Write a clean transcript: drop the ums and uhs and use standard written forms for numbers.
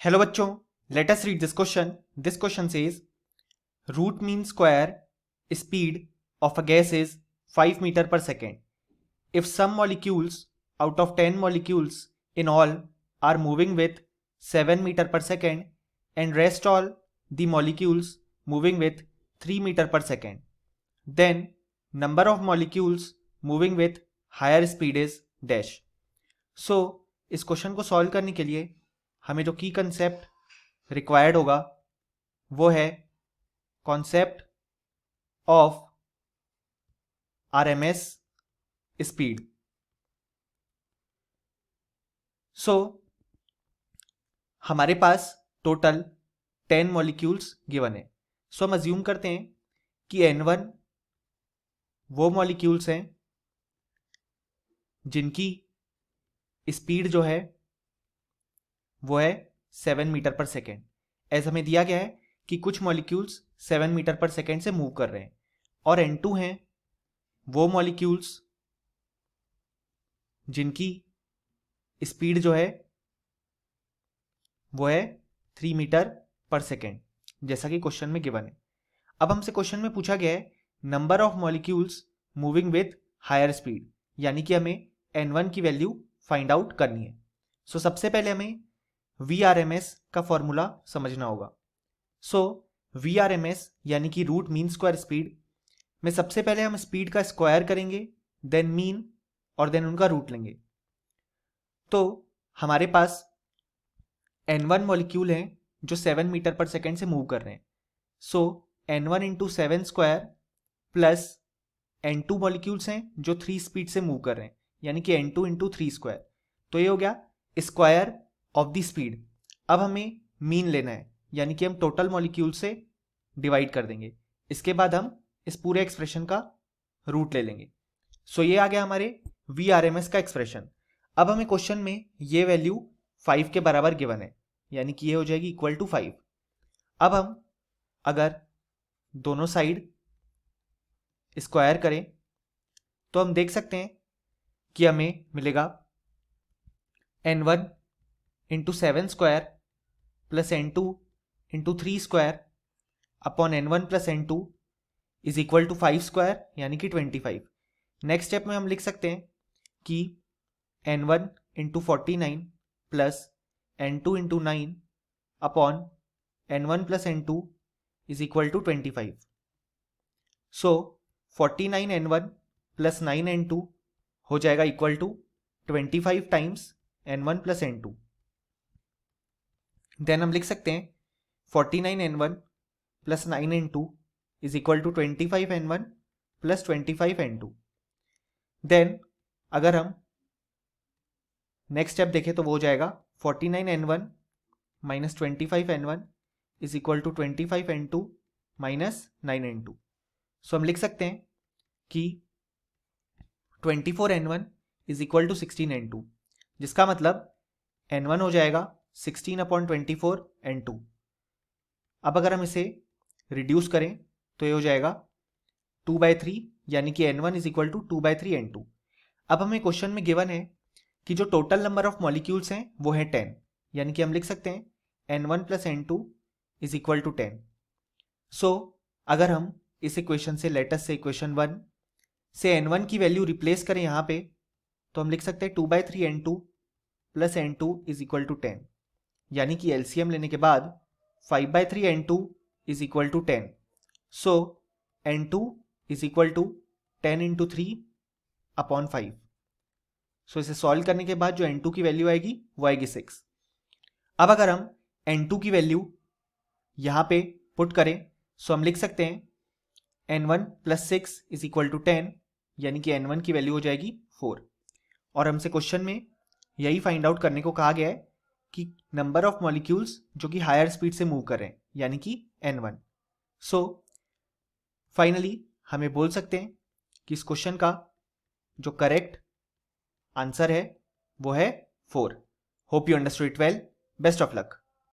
Hello बच्चों, let us read this question. This question says root mean square speed of a gas is 5 meter per second. If some molecules out of 10 molecules in all are moving with 7 meter per second and rest all the molecules moving with 3 meter per second, then number of molecules moving with higher speed is dash. So इस question को solve करने के लिए हमें जो की concept required होगा वो है कॉन्सेप्ट ऑफ आरएमएस स्पीड. सो हमारे पास टोटल 10 मॉलिक्यूल्स गिवन है. सो हम अज्यूम करते हैं कि N1 वो मॉलिक्यूल्स हैं जिनकी स्पीड जो है वो है 7 मीटर पर सेकेंड. एज हमें दिया गया है कि कुछ मॉलिक्यूल्स 7 मीटर पर सेकेंड से मूव कर रहे हैं, और N2 हैं वो मॉलिक्यूल्स जिनकी स्पीड जो है वो है 3 मीटर पर सेकेंड, जैसा कि क्वेश्चन में गिवन है. अब हमसे क्वेश्चन में पूछा गया है number of molecules moving with higher speed, यानी कि हमें N1 की वैल्यू फाइंड आउट करनी है. सो सबसे पहले हमें VRMS का फॉर्मूला समझना होगा. सो VRMS यानी कि रूट मीन स्क्वायर स्पीड में सबसे पहले हम स्पीड का स्क्वायर करेंगे, देन मीन, और देन उनका रूट लेंगे. तो हमारे पास N1 मॉलिक्यूल हैं जो 7 मीटर पर सेकेंड से मूव कर रहे हैं. सो N1 into 7 square plus N2 molecules हैं जो 3 स्पीड से मूव कर रहे हैं, यानी कि N2 इंटू 3 स्क्वायर. तो ये हो गया स्क्वायर ऑफ द स्पीड. अब हमें मीन लेना है, यानी कि हम टोटल मॉलिक्यूल से डिवाइड कर देंगे. इसके बाद हम इस पूरे एक्सप्रेशन का रूट ले लेंगे. सो ये आ गया हमारे VRMS का एक्सप्रेशन. अब हमें क्वेश्चन में ये वैल्यू 5 के बराबर गिवन है, यानी कि ये हो जाएगी इक्वल टू 5. अब हम अगर दोनों साइड स्क्वायर करें तो हम देख सकते हैं कि हमें मिलेगा N1 into 7 square plus N2 into 3 square upon N1 plus N2 is equal to 5 square, यानी कि 25. नेक्स्ट स्टेप में हम लिख सकते हैं कि N1 into 49 plus N2 into 9 upon N1 plus N2 is equal to 25. So 49 N1 plus 9 N2 हो जाएगा equal to 25 times N1 plus N2. Then हम लिख सकते हैं 49 N1 plus 9 N2 is equal to 25 N1 plus 25 N2. Then अगर हम next step देखें तो वो हो जाएगा 49 N1 minus 25 N1 is equal to 25 N2 minus 9 N2. So हम लिख सकते हैं कि 24 N1 is equal to 16 N2, जिसका मतलब N1 हो जाएगा 16 अपॉन 24 N2. अब अगर हम इसे रिड्यूस करें तो ये हो जाएगा 2/3, यानी कि N1 is equal to 2/3 N2. अब हमें क्वेश्चन में गिवन है कि जो टोटल नंबर ऑफ मॉलिक्यूल्स हैं वो है 10, यानी कि हम लिख सकते हैं N1 plus N2 is equal to 10. So अगर हम इस इक्वेशन से लेटस से इक्वेशन 1 से N1 की वैल्यू रिप्लेस करें यहाँ पे, तो हम लिख सकते हैं 2/3 N2 plus N2 is equal to 10, यानी कि LCM लेने के बाद 5/3 N2 is equal to 10. So N2 is equal to 10 into 3 upon 5. So इसे सॉल्व करने के बाद जो N2 की वैल्यू आएगी वो आएगी 6. अब अगर हम N2 की वैल्यू यहाँ पे पुट करें सो हम लिख सकते हैं N1 plus 6 is equal to 10, यानी कि N1 की वैल्यू हो जाएगी 4. और हमसे क्वेश्चन में यही फाइंड आउट करने को कहा गया है कि नंबर ऑफ मॉलिक्यूल्स जो कि हायर स्पीड से मूव कर रहे हैं, यानी कि N1. सो फाइनली हमें बोल सकते हैं कि इस क्वेश्चन का जो करेक्ट आंसर है वो है 4. Hope you understood it well. Best of luck.